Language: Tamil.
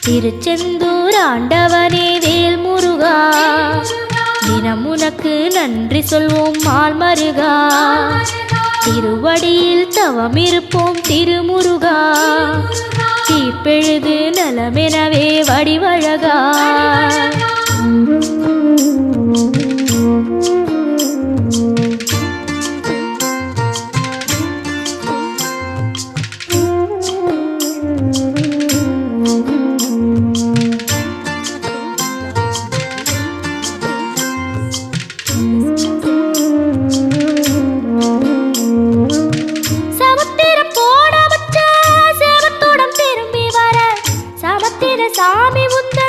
திருச்செந்தூர் ஆண்டவனே வேல் முருகா, தினம் உனக்கு நன்றி சொல்வோம் மால் மருகா. திருவடியில் தவம் இருப்போம் திருமுருகா, தீப்பெழுது நலமெனவே வடிவழகா. சாமி உந்த